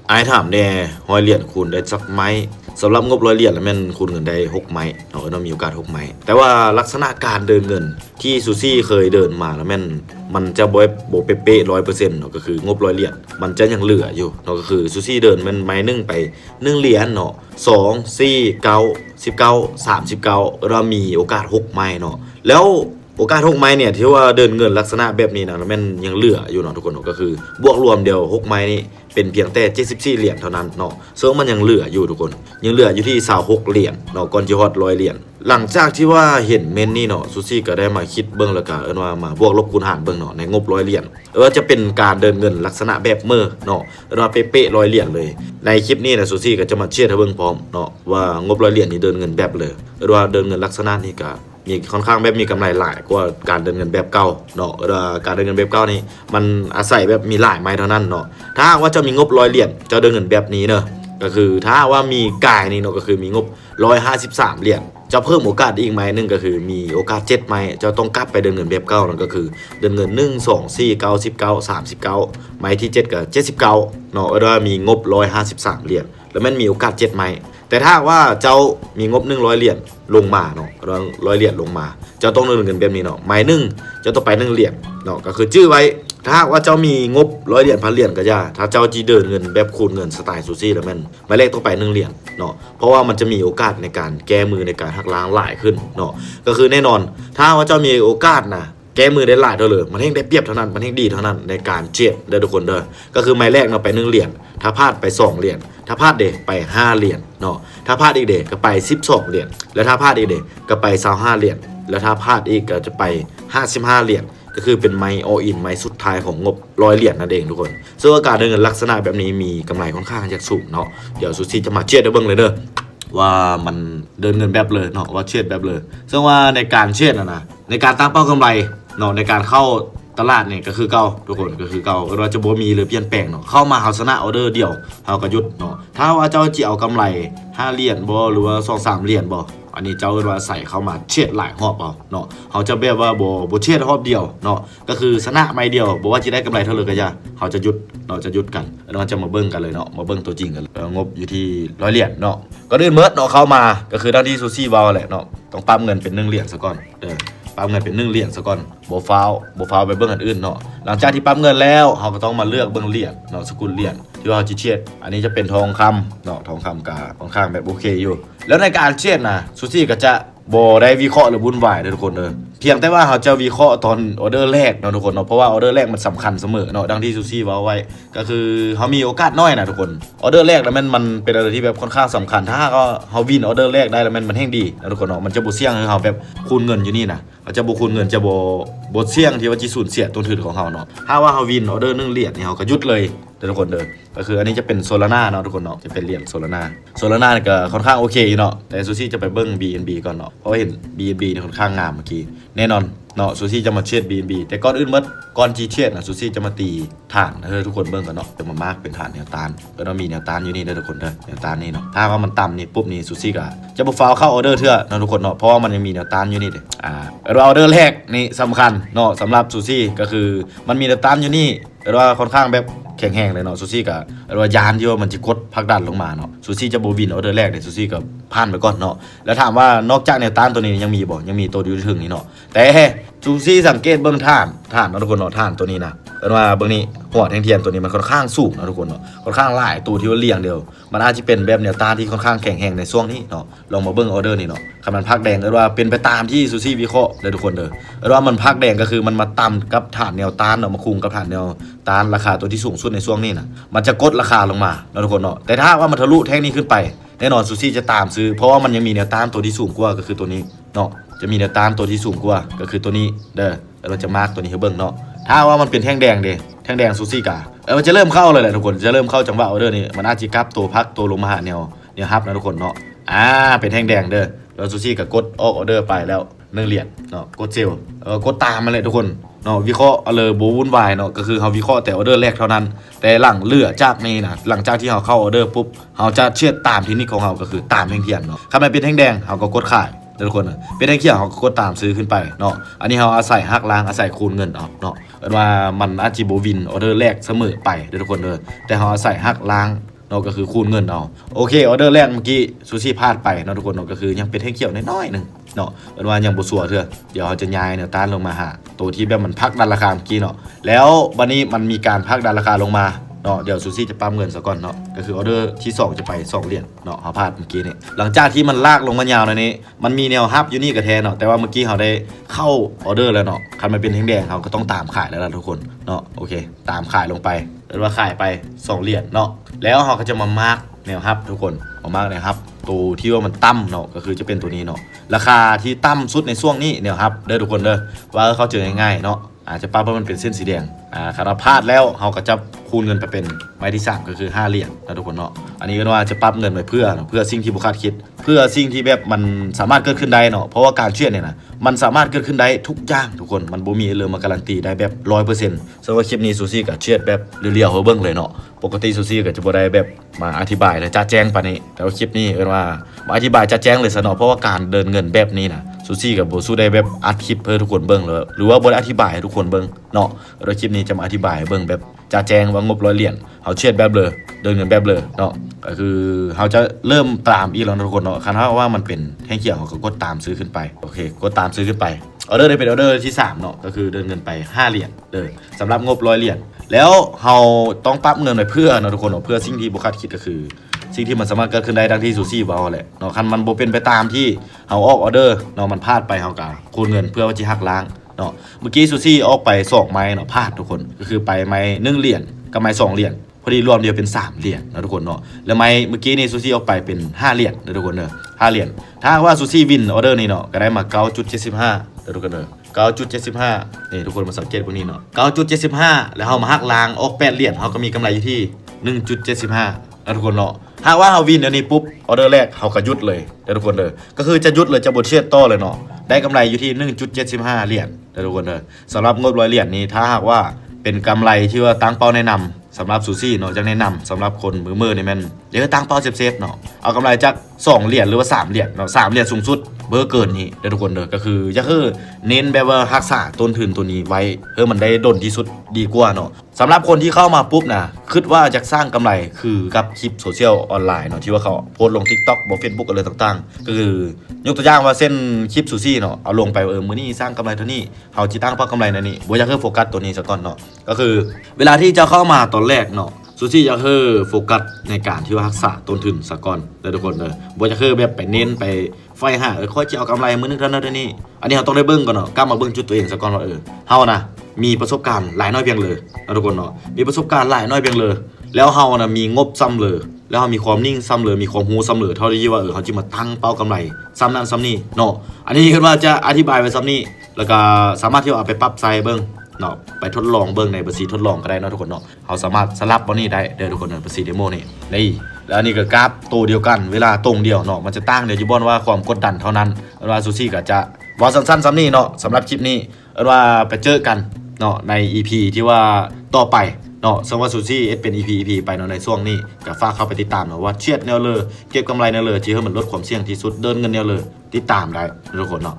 ไอ้ถามแน่100เหรียญคูณได้สักไหมสำหรับงบ100เหรียญแล้วแม่นคูณเงินได้6ไหมเนาะเรามีโอกาส6ไหมแต่ว่าลักษณะการเดินเงินที่ซูซี่เคยเดินมาแล้วแม่นมันจะบ่เป๊ะๆ100%เนาะก็คืองบ100เหรียญมันจะยังเหลืออยู่เนาะก็คือซูซี่เดินมันไม้1ไป1เหรียญเนาะ2 4 9 19 39เรามีโอกาส6ไหมเนาะแล้วโอกาส6ไม้เนี่ยที่ว่าเดินเงินลักษณะแบบนี้นะแม่นยังเหลืออยู่เนาะทุกคนก็คือบวกรวมเดียว6ไม้นี่เป็นเพียงแต่74เหรียญเท่านั้นเนาะซึ่งมันยังเหลืออยู่ทุกคนยังเหลืออยู่ที่26เหรียญเนาะก่อนจะฮอด100เหรียญหลังจากที่ว่าเห็นเมนนี่เนาะซูซี่ก็ได้มาคิดเบิ่งแล้วก็ว่ามาบวกลบคูณหารเบิ่งเนาะในงบ100เหรียญจะเป็นการเดินเงินลักษณะแบบเมื่อเนาะว่าเป๊ะๆ100เหรียญเลยในคลิปนี้นะซูซี่ก็จะมาเชียร์ให้เบิ่งพร้อมเนาะว่างบ100เหรียญนี่เดินเงินแบบเลยว่าเดินเงินลักษณะนี้ก็มีค่อนข้างแบบมีกำไรหลายกว่าการเดินเงินแบบเก่าเนาะการเดินเงินแบบเก่านี่มันอาศัยแบบมีหลายไม้เท่านั้นเนาะถ้าว่าจะมีงบ100เหรียญจะเดินเงินแบบนี้เนาะก็คือถ้าว่ามีกายนี่เนาะก็คือมีงบ153เหรียญจะเพิ่มโอกาสอีกไม้นึงก็คือมีโอกาส7ไม้จะต้องกลับไปเดินเงินแบบเก่านั่นก็คือเดินเงิน1 2 4 9 19 39ไม้ที่7ก็79เนาะมีงบ153เหรียญแล้วมันมีโอกาส7ไม้แต่ถ้าว่าเจ้ามีงบ100เหรียญลงมาเนาะ100เหรียญลงมาเจ้าต้องเดินเงินแบบนี้เนาะไม้นึงเจ้าต้องไป1เหรียญเนาะก็คือชื่อไว้ถ้าว่าเจ้ามีงบ100เหรียญพันเหรียญก็อย่าถ้าเจ้าจีเดินเงินแบบคูณเงินสไตล์ซูซี่แล้วมันหมายเลขต้องไป1เหรียญเนาะเพราะว่ามันจะมีโอกาสในการแก้มือในการหักล้างหลายขึ้นเนาะก็คือแน่นอนถ้าว่าเจ้ามีโอกาสนะแก้มือได้หลายเท่าเลยมันให้ได้เปรียบเท่านั้นมันให้ดีเท่านั้นในการเจ็ดเด้อทุกคนเด้อก็คือไม้แรกเนาะไป1เหรียญถ้าพลาดไป2เหรียญถ้าพลาดเดไป5เหรียญเนาะถ้าพลาดอีกเดก็ไป12เหรียญแล้วถ้าพลาดอีกเดก็ไป25เหรียญแล้วถ้าพลาดอีกก็จะไป55เหรียญก็คือเป็นไม้ออินไม้สุดท้ายของงบ100เหรียญนั่นเองทุกคนซึ่งการเดินเงินลักษณะแบบนี้มีกำไรค่อนข้างจะสูงเนาะเดี๋ยวซูซี่จะมาเช็ดให้เบิ่งเลยเด้อว่ามันเดินเงินแบบเลยเนาะว่าเช็ดแบบเลยซึ่งว่าในการเช็ดนะในการตั้งเป้ากำไรเนาะในการเข้าตลาดเนี่ยก็คือเก่าทุกคนก็คือเก่าเราจะบ่มีหรือเปลี่ยนแปลงเนาะเข้ามาเฮาชนะออเดอร์เดียวเฮาก็หยุดเนาะถ้าว่าเจ้าจะเอากำไร5เหรียญบ่หรือว่า2-3เหรียญบ่อันนี้เจ้าว่าใส่เข้ามาเช็ดหลายรอบเอาเนาะเขาจะแบบว่าบ่เช็ดรอบเดียวเนาะก็คือชนะไม่เดียวบ่ว่าจะได้กำไรเท่าเลยก็อย่าเขาจะหยุดเราจะหยุดกันแล้วมันจะมาเบิ่งกันเลยเนาะมาเบิ่งตัวจริงกันงบอยู่ที่100เหรียญเนาะก็เดินเมิดเนาะเข้ามาก็คือด้านที่ซูซี่วาลแหละเนาะต้องปั๊มเงินเป็น1เหรียญซะก่อนปั๊มเงินเป็น1เหรียญซะก่อนบ่ฟาวไปเบิ่งอันอื่นเนาะหลังจากที่ปั๊มเงินแล้วเขาก็ต้องมาเลือกเบิ่งเหรียญเนาะสกุลเหรียญที่ว่าจะเช็ดอันนี้จะเป็นทองคำเนาะทองคำกาค่อนข้างแบบโอเคอยู่แล้วในการเช็ดนะซูซี่ก็จะบ่ได้วิเคราะห์หรือวุ่นวายทุกคนเพียงแต่ว่าเขาจะวิเคราะห์ตอนออเดอร์แรกเนาะทุกคนเนาะเพราะว่าออเดอร์แรกมันสำคัญเสมอเนาะดังที่ซูซี่ว่าไว้ก็คือเขามีโอกาสน้อยนะทุกคนออเดอร์แรกแล้วมันเป็นอะไรที่แบบค่อนข้างสำคัญถ้าเขาวินออเดอร์แรกได้แล้วมันแห้งดีนะทุกคนเนาะมันจะบ่เสี่ยงให้เขาแบบคูณเงินอยู่นี่นะเขาจะบ่คูณเงินจะบ่เสี่ยงที่ว่าจะสูญเสียต้นทุนของเขาเนาะถ้าว่าเขาวินออเดอร์1เหรียญนี่เขาก็หยุดเลยทุกคนก็คืออันนี้จะเป็นโซลาร่าเนาะทุกคนเนาะจะเป็นเหรียญโซลาร่าก็ค่อนข้างโอเคอยู่เนาะแต่ซูซี่จะไปเบิ้ง BNB ก่อนเนาะเพราะเห็น BNB เนี่ยค่อนข้างงามเมื่อกี้แน่นอนเนาะซูซี่จะมาเช็ด BNB แต่ก่อนอื่นก่อนจีเช็ดนะซูซี่จะมาตีฐานทุกคนเบิ้งกันเนาะจะมามาร์กเป็นฐานแนวต้านก็ต้องมีแนวต้านอยู่นี่ทุกคนแนวต้านนี่เนาะถ้าว่ามันต่ำนี่ปุ๊บนี่ซูซี่ก็จะบ่ฟาวเข้าออเดอร์เถอะเนาะทุกคนเนาะเพราะว่ามันยังมีแนวต้านอยู่นี่ออเดอร์แรกนี่สำคัญเนาะสำหรับซูซี่ก็คือมันมีแนวต้านอยู่นี่แต่ว่าค่อนข้างแบบแข็งแห้งเลยเนาะซูซี่กับว่ายานที่ว่ามันจะกดพักดันลงมาเนาะซูซี่จะโบวินออเดอร์แรกเนี่ยซูซี่กับผ่านไปก่อนเนาะแล้วถามว่านอกจากแนวต้านตัวนี้ยังมีบ่ยังมีตัวอยู่ถึงนี่เนาะแต่ซูซี่สังเกตเบื้องฐานเนาะทุกคนเนาะฐานตัวนี้นะเป็นว่าเบื้องนี้หัวแทงเทียนตัวนี้มันค่อนข้างสูงนะทุกคนเนาะค่อนข้างหลายตัวที่ว่าเรียงเดียวมันอาจจะเป็นแบบแนวต้านที่ค่อนข้างแข็งแห้งในช่วงนี้เนาะลองมาเบื้องออเดอร์นี่เนาะคำมันพักแดงว่าเป็นไปตามที่ซูซี่วิเคราะห์เลยทุกคนว่ามันพักแดงก็คือมันมาต่ำกับฐานแนวต้านเนาะมาคุมกับฐานแนวต้านราคาตัวที่สูงสุดในช่วงนี้นะมันจะกดราคาลงมาทุกคนเนาะแต่ถ้าว่ามันทะลุแท่งนี้ขึ้นไปแน่นอนซูซี่จะตามซื้อเพราะว่ามันยังมีแนวต้านตัวที่สูงกว่าก็คือตัวนี้เนาะจะมีแนวต้านตัวที่สูงกว่าก็คือตัวนี้เราจะมาร์กตัวนี้ให้เบิ่งเนาะถ้าว่ามันเป็นแท่งแดงแท่งแดงซูซี่กามันจะเริ่มเข้าเลยแหละทุกคนจะเริ่มเข้าจังหวะออเดอร์นี่มันอาจจะกลับตัวพักตัวลงมาหาแนวฮับนะทุกคนเนาะเป็นแท่งแดงแล้วซูซี่ก็กดออกออเดอร์ไปแล้ว1เหรียญเนาะกดเซลกดตามมาเลยทุกคนเนาะวิเคราะห์เลยโบวุ่นวายเนาะก็คือเขาวิเคราะห์แต่ออเดอร์แรกเท่านั้นแต่หลังเลือจากนี้นะหลังจากที่เขาเข้าออเดอร์ปุ๊บเขาจะเชื่อตามที่นี่ของเขาก็คือตามแท่งเทียนเนาะถ้ามันเป็นแท่งแดงเขาก็กดขายทุกคนเป็นแท่งเขียวเขาก็กดตามซื้อขึ้นไปเนาะอันนี้เขาอาศัยหักล้างอาศัยคูณเงินเอาเนาะว่ามันอาจิโบวินออเดอร์แรกเสมอไปทุกคนแต่เขาอาศัยหักล้าง นาะก็คือคูณเงินเอาโอเคออเดอร์แรกเมื่อกี้ซูซี่พลาดไปเนาะทุกคนเนาะก็คือยังเป็นแท่งเขียวน้อยๆนึงเนาะเป็นว่ายังบ่สัวเถอะเดี๋ยวเราจะย้ายแนวต้านลงมาหาตัวที่แบบมันพักดันราคาเมื่อกี้เนาะแล้ววันนี้มันมีการพักดันราคาลงมาเนาะเดี๋ยวซูซี่จะปั๊มเงินซะก่อนเนาะก็คือออเดอร์ที่2จะไป2เหรียญเนาะเขาพลาดเมื่อกี้นี่หลังจากที่มันลากลงมายาวในนี้มันมีแนวฮับอยู่นี่กับแทนเนาะแต่ว่าเมื่อกี้เขาได้เข้าออเดอร์แล้วเนาะคันมันเป็นแดงๆเขาก็ต้องตามขายแล้วล่ะทุกคนเนาะโอเคตามขายลงไปเป็นว่าขายไป2เหรียญเนาะแล้วเขาก็จะมามาร์กแนวฮับทุกคนมามาร์กแนวฮับตัวที่ว่ามันต่ำเนาะก็คือจะเป็นตัวนี้เนาะราคาที่ต่ำสุดในช่วงนี้แนวฮับเด้อทุกคนเด้อว่าเขาเจอง่ายๆเนาะอาจจะปั๊บเพราะมันเป็นเส้นสีแดงคาราพลาดแล้วเขาก็จะคูณเงินไปเป็นไม้ที่3ก็คือ5เหรียญนะทุกคนเนาะอันนี้ก็ว่าจะปั๊บเงินไปเพื่อสิ่งที่บุคาดคิดเพื่อสิ่งที่แบบมันสามารถเกิดขึ้นได้เนาะเพราะว่าการเชื่อเนี่ยนะมันสามารถเกิดขึ้นได้ทุกอย่างทุกคนมันบ่มีเลยมาการันตีได้แบบ 100% สำหรับคลิปนี้ซูซี่ก็เชื่อแบบเรียวๆเฮาเบิ่งเลยเนาะปกติซูซี่ก็จะบ่ได้แบบมาอธิบายและจ้าแจ้งปานนี้แต่ว่าคลิปนี้ว่ามาอธิบายจ้าแจ้งเลยซะเนาะเพราะว่าการเดินเงินแบบนี้นะซูซี่กับโบสู้ได้แบบอัดคลิปเพื่อทุกคนเบิ่งเลยหรือว่าบ่ได้อธิบายให้ทุกคนเบิ่งเนาะแล้วคลิปนี้จะมาอธิบายให้เบิ่งแบบจ้าแจ้งว่างบ100เหรียญเฮาเชื่อแบบเลยเดินเงินแบบเลยเนาะก็คือเฮาจะเริ่มตามอีกแล้วทุกคนเนาะคันว่ามันเป็นแท่งเขียวเขาก็กดตามซื้อขึ้นไปโอเคกดตามซื้อขึ้นไปออเดอร์ได้เป็นออเดอร์ที่3เนาะก็คือเดินเงินไป5เหรียญเลยสำหรับงบ100เหรียญแล้วเฮาต้องปั๊บเงินไปเพื่อเนาะทุกคนเนาะเพื่อสิ่งที่บ่คาดคิดก็คือสิ่งที่มันสามารถเกิดขึ้นได้ดังที่ซูซี่เว้าแหละเนาะคันมันบ่เป็นไปตามที่เฮาออกออเดอร์เนาะมันพลาดไปเฮาก็คูณเงินเพื่อว่าสิหักล้างเนาะเมื่อกี้ซูซี่ออกไป2ไม้เนาะพลาดทุกคนก็คือไปไม้1เหรียญกับไม้2เหรียญพอดีรวมเดียวเป็น3เหรียญนะทุกคนเนาะแล้วไม้เมื่อกี้นี่ซูซี่ออกไปเป็น5เหรียญนะทุกคนเนาะ5เหรียญถ้าว่าซูซี่วินออเดอร์นี้เนาะก็ได้มา 9.75 นะทุกคนเนาะ 9.75 นี่ทุกคนมาสังเกตพวกนี้เนาะ 9.75 แล้วเฮามาหักล้างออก8เหรียญเฮาก็มีกำไรอยู่ที่ 1.75 นะทุกคนเนาะหากว่าเฮาวินเดี๋ยวนี้ปุ๊บออเดอร์แรกเฮาก็หยุดเลยนะทุกคนเด้อก็คือจะหยุดเลยจะบ่เชื่อต่อเลยเนาะได้กำไรอยู่ที่ 1.75 เหรียญนะทุกคนเด้อสำหรับงบ100เหรียญนี้ถ้าหากว่าเป็นกำไรที่ว่าตั้งเป้าแนะนำสำหรับซูซี่เนาะจะแนะนำสำหรับคนมือนี่แม่นเดี๋ยวตั้งเป้าเซฟๆเนาะเอากำไรจาก2เหรียญหรือว่า3เหรียญเนาะ3เหรียญสูงสุดเบอร์เกินนี้เด้อทุกคนเด้อก็คือจะคือเน้นแบบว่ารักษาต้นทุนตัวนี้ไว้เพื่อมันได้ดลที่สุดดีกว่าเนาะสำหรับคนที่เข้ามาปุ๊บนะคิดว่าจะสร้างกำไรคือกับคลิปโซเชียลออนไลน์เนาะที่ว่าเขาโพสต์ลง TikTok บน Facebook อะไรต่างๆก็คือยกตัวอย่างว่าเส้นคลิปซูซี่เนาะเอาลงไปมื้อนี้สร้างกำไรเท่านี้เฮาสิตั้งเป้ากำไรในนี้บ่อยากให้โฟกัสตัวนี้ซะก่อนเนาะก็คือเวลาที่จะเข้ามาตอนแรกเนาะซูซี่อยากให้โฟกัสในการที่ว่ารักษาต้นทุนซะก่อนเด้อทุกคนเด้อบ่อยากให้แบบไปเน้นไปไฟหาค่อยจะเอากำไรมื้อนึงเท่านั้นเท่านี้อันนี้เราต้องได้เบิ่งก่อนเนาะกลับมาเบิ่งจุดตัวเองซะก่อนว่าเฮานะมีประสบการณ์หลายน้อยเพียงเลยนะทุกคนเนาะมีประสบการณ์หลายน้อยเพียงเลยแล้วเฮานะมีงบซ้ำเลยแล้วเฮามีความนิ่งซ้ำเลยมีความรู้ซ้ำเลยเท่าที่ว่าเฮาจะมาตั้งเป้ากำไรซ้ำนั้นซ้ำนี่เนาะอันนี้คือว่าจะอธิบายไว้ซ้ำนี่แล้วก็สามารถที่เอาไปปรับใส่เบิ่งเนาะไปทดลองเบิ่งในบัญชีทดลองก็ได้เนาะทุกคนเนาะเฮาสามารถสลับบ่นี้ได้เด้อทุกคนเนาะบัญชีเดโมนี่แล้วอันนี้ก็กราฟตัวเดียวกันเวลาตรงเดียวเนาะมันจะตั้งเดี๋ยวอยู่บ่ว่าความกดดันเท่านั้นว่าซูซี่ก็จะว่าสั้นๆซ้ำนี่เนาะสำหรับคลิปนี้ว่าไปเจอกันเนาะใน EP ที่ว่าต่อไปเนาะสมมติว่าซูซี่เป็น EP ไปเนาะในช่วงนี้ก็ฝากเข้าไปติดตามเนาะว่าเชียดแนวเลยเก็บกำไรแนวเลยที่ให้มันลดความเสี่ยงที่สุดเดินเงินแนวเลยติดตามได้ทุกคนเนาะ